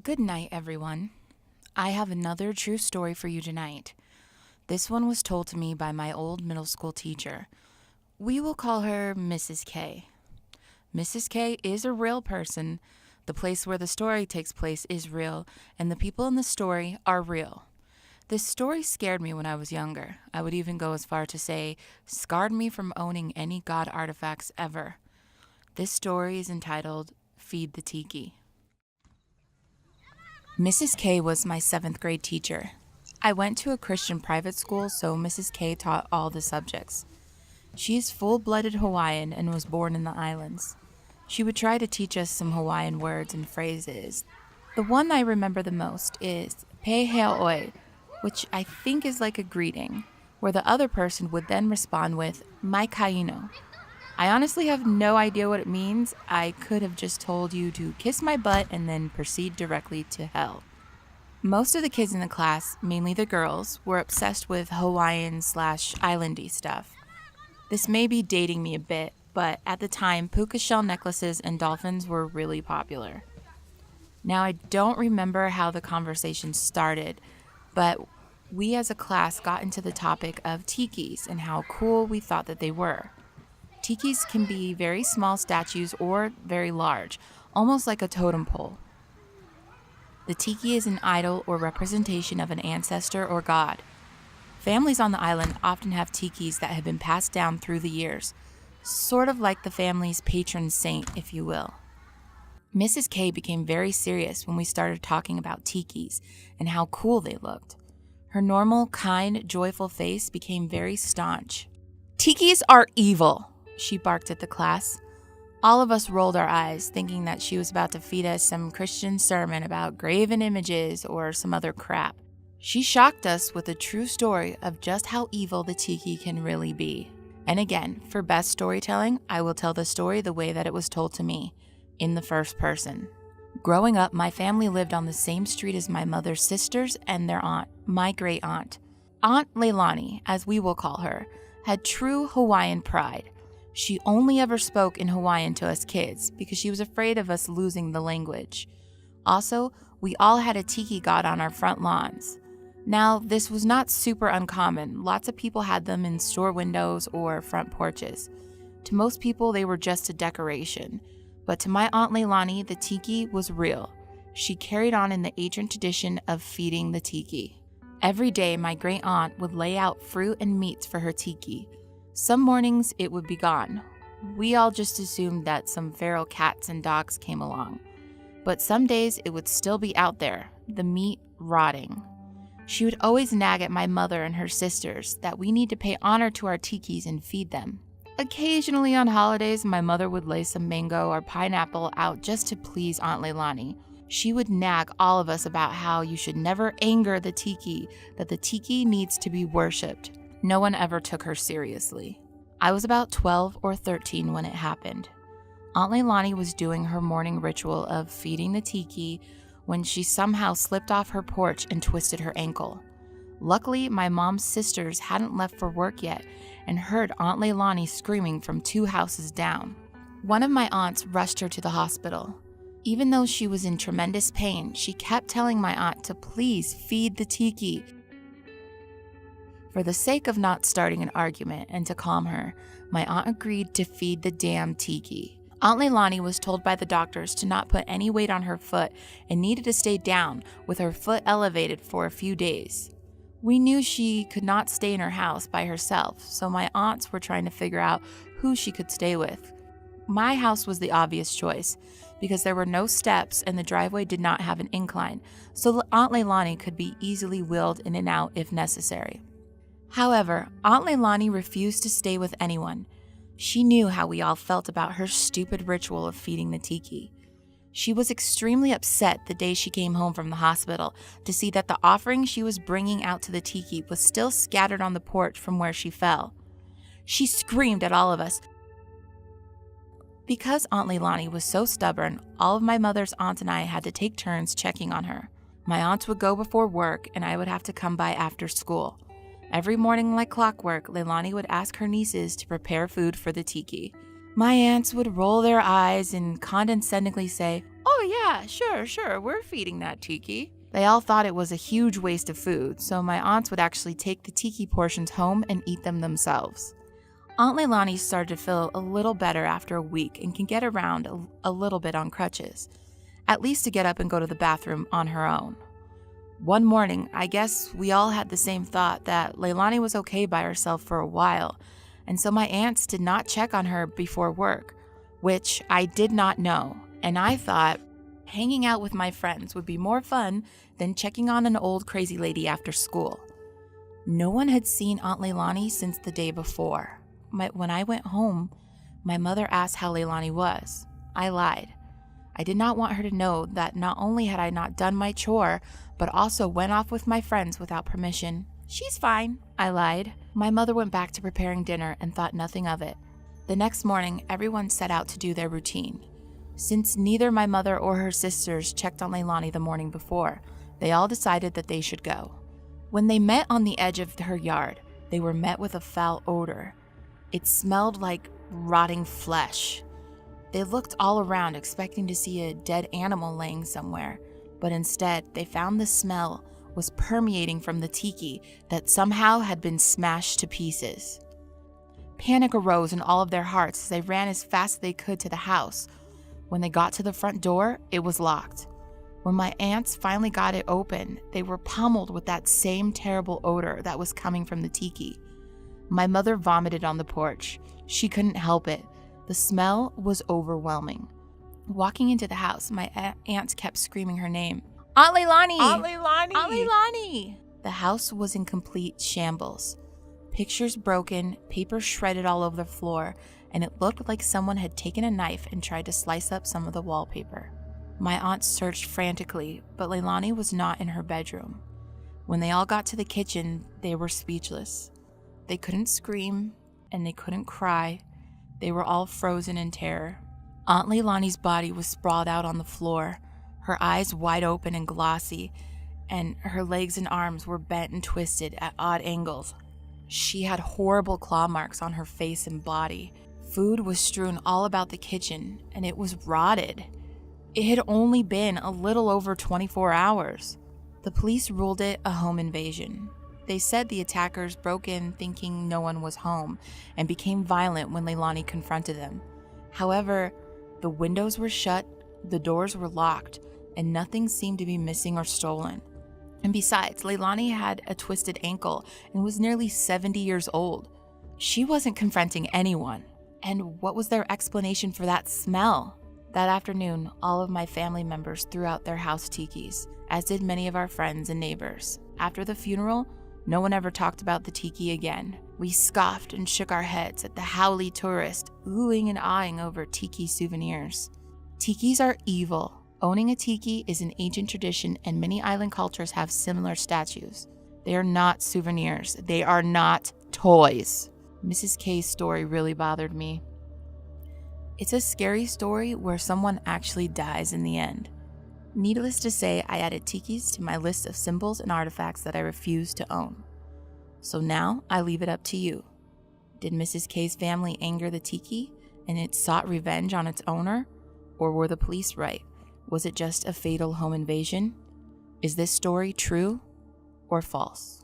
Good night, everyone. I have another true story for you tonight. This one was told to me by my old middle school teacher. We will call her Mrs. K. Mrs. K is a real person. The place where the story takes place is real, and the people in the story are real. This story scared me when I was younger. I would even go as far to say, scarred me from owning any god artifacts ever. This story is entitled Feed the Tiki. Mrs. K was my 7th grade teacher. I went to a Christian private school, so Mrs. K taught all the subjects. She is full-blooded Hawaiian and was born in the islands. She would try to teach us some Hawaiian words and phrases. The one I remember the most is Pehea which I think is like a greeting, where the other person would then respond with mai kaino. I honestly have no idea what it means. I could have just told you to kiss my butt and then proceed directly to hell. Most of the kids in the class, mainly the girls, were obsessed with Hawaiian/islandy stuff. This may be dating me a bit, but at the time, puka shell necklaces and dolphins were really popular. Now, I don't remember how the conversation started, but we as a class got into the topic of tikis and how cool we thought that they were. Tikis can be very small statues or very large, almost like a totem pole. The tiki is an idol or representation of an ancestor or god. Families on the island often have tikis that have been passed down through the years, sort of like the family's patron saint, if you will. Mrs. K became very serious when we started talking about tikis and how cool they looked. Her normal, kind, joyful face became very staunch. "Tikis are evil," she barked at the class. All of us rolled our eyes, thinking that she was about to feed us some Christian sermon about graven images or some other crap. She shocked us with a true story of just how evil the tiki can really be. And again, for best storytelling, I will tell the story the way that it was told to me, in the first person. Growing up, my family lived on the same street as my mother's sisters and their aunt, my great aunt. Aunt Leilani, as we will call her, had true Hawaiian pride. She only ever spoke in Hawaiian to us kids because she was afraid of us losing the language. Also, we all had a tiki god on our front lawns. Now, this was not super uncommon. Lots of people had them in store windows or front porches. To most people, they were just a decoration. But to my Aunt Leilani, the tiki was real. She carried on in the ancient tradition of feeding the tiki. Every day, my great aunt would lay out fruit and meats for her tiki. Some mornings, it would be gone. We all just assumed that some feral cats and dogs came along. But some days, it would still be out there, the meat rotting. She would always nag at my mother and her sisters that we need to pay honor to our tikis and feed them. Occasionally on holidays, my mother would lay some mango or pineapple out just to please Aunt Leilani. She would nag all of us about how you should never anger the tiki, that the tiki needs to be worshipped. No one ever took her seriously. I was about 12 or 13 when it happened. Aunt Leilani was doing her morning ritual of feeding the tiki when she somehow slipped off her porch and twisted her ankle. Luckily, my mom's sisters hadn't left for work yet and heard Aunt Leilani screaming from 2 houses down. One of my aunts rushed her to the hospital. Even though she was in tremendous pain, she kept telling my aunt to please feed the tiki. For the sake of not starting an argument and to calm her, my aunt agreed to feed the damn tiki. Aunt Leilani was told by the doctors to not put any weight on her foot and needed to stay down with her foot elevated for a few days. We knew she could not stay in her house by herself, so my aunts were trying to figure out who she could stay with. My house was the obvious choice because there were no steps and the driveway did not have an incline, so Aunt Leilani could be easily wheeled in and out if necessary. However, Aunt Leilani refused to stay with anyone. She knew how we all felt about her stupid ritual of feeding the tiki. She was extremely upset the day she came home from the hospital to see that the offering she was bringing out to the tiki was still scattered on the porch from where she fell. She screamed at all of us. Because Aunt Leilani was so stubborn, all of my mother's aunts and I had to take turns checking on her. My aunts would go before work and I would have to come by after school. Every morning like clockwork, Leilani would ask her nieces to prepare food for the tiki. My aunts would roll their eyes and condescendingly say, "Oh yeah, sure, we're feeding that Tiki." They all thought it was a huge waste of food, so my aunts would actually take the Tiki portions home and eat them themselves. Aunt Leilani started to feel a little better after a week and can get around a little bit on crutches, at least to get up and go to the bathroom on her own. One morning, I guess we all had the same thought that Leilani was okay by herself for a while, and so my aunts did not check on her before work, which I did not know, and I thought hanging out with my friends would be more fun than checking on an old crazy lady after school. No one had seen Aunt Leilani since the day before. When I went home, my mother asked how Leilani was. I lied. I did not want her to know that not only had I not done my chore, but also went off with my friends without permission. "She's fine," I lied. My mother went back to preparing dinner and thought nothing of it. The next morning, everyone set out to do their routine. Since neither my mother or her sisters checked on Leilani the morning before, they all decided that they should go. When they met on the edge of her yard, they were met with a foul odor. It smelled like rotting flesh. They looked all around expecting to see a dead animal laying somewhere, but instead they found the smell was permeating from the Tiki that somehow had been smashed to pieces. Panic arose in all of their hearts as they ran as fast as they could to the house. When they got to the front door, it was locked. When my aunts finally got it open, they were pummeled with that same terrible odor that was coming from the Tiki. My mother vomited on the porch. She couldn't help it. The smell was overwhelming. Walking into the house, my aunt kept screaming her name. "Aunt Leilani! Aunt Leilani! Aunt Leilani!" The house was in complete shambles. Pictures broken, paper shredded all over the floor, and it looked like someone had taken a knife and tried to slice up some of the wallpaper. My aunt searched frantically, but Leilani was not in her bedroom. When they all got to the kitchen, they were speechless. They couldn't scream, and they couldn't cry. They were all frozen in terror. Aunt Leilani's body was sprawled out on the floor, her eyes wide open and glossy, and her legs and arms were bent and twisted at odd angles. She had horrible claw marks on her face and body. Food was strewn all about the kitchen, and it was rotted. It had only been a little over 24 hours. The police ruled it a home invasion. They said the attackers broke in thinking no one was home and became violent when Leilani confronted them. However, the windows were shut, the doors were locked, and nothing seemed to be missing or stolen. And besides, Leilani had a twisted ankle and was nearly 70 years old. She wasn't confronting anyone. And what was their explanation for that smell? That afternoon, all of my family members threw out their house tikis, as did many of our friends and neighbors. After the funeral, no one ever talked about the Tiki again. We scoffed and shook our heads at the howly tourist, oohing and ahhing over Tiki souvenirs. Tikis are evil. Owning a Tiki is an ancient tradition, and many island cultures have similar statues. They are not souvenirs. They are not toys. Mrs. K's story really bothered me. It's a scary story where someone actually dies in the end. Needless to say, I added Tikis to my list of symbols and artifacts that I refuse to own. So now I leave it up to you. Did Mrs. K's family anger the Tiki and it sought revenge on its owner? Or were the police right? Was it just a fatal home invasion? Is this story true or false?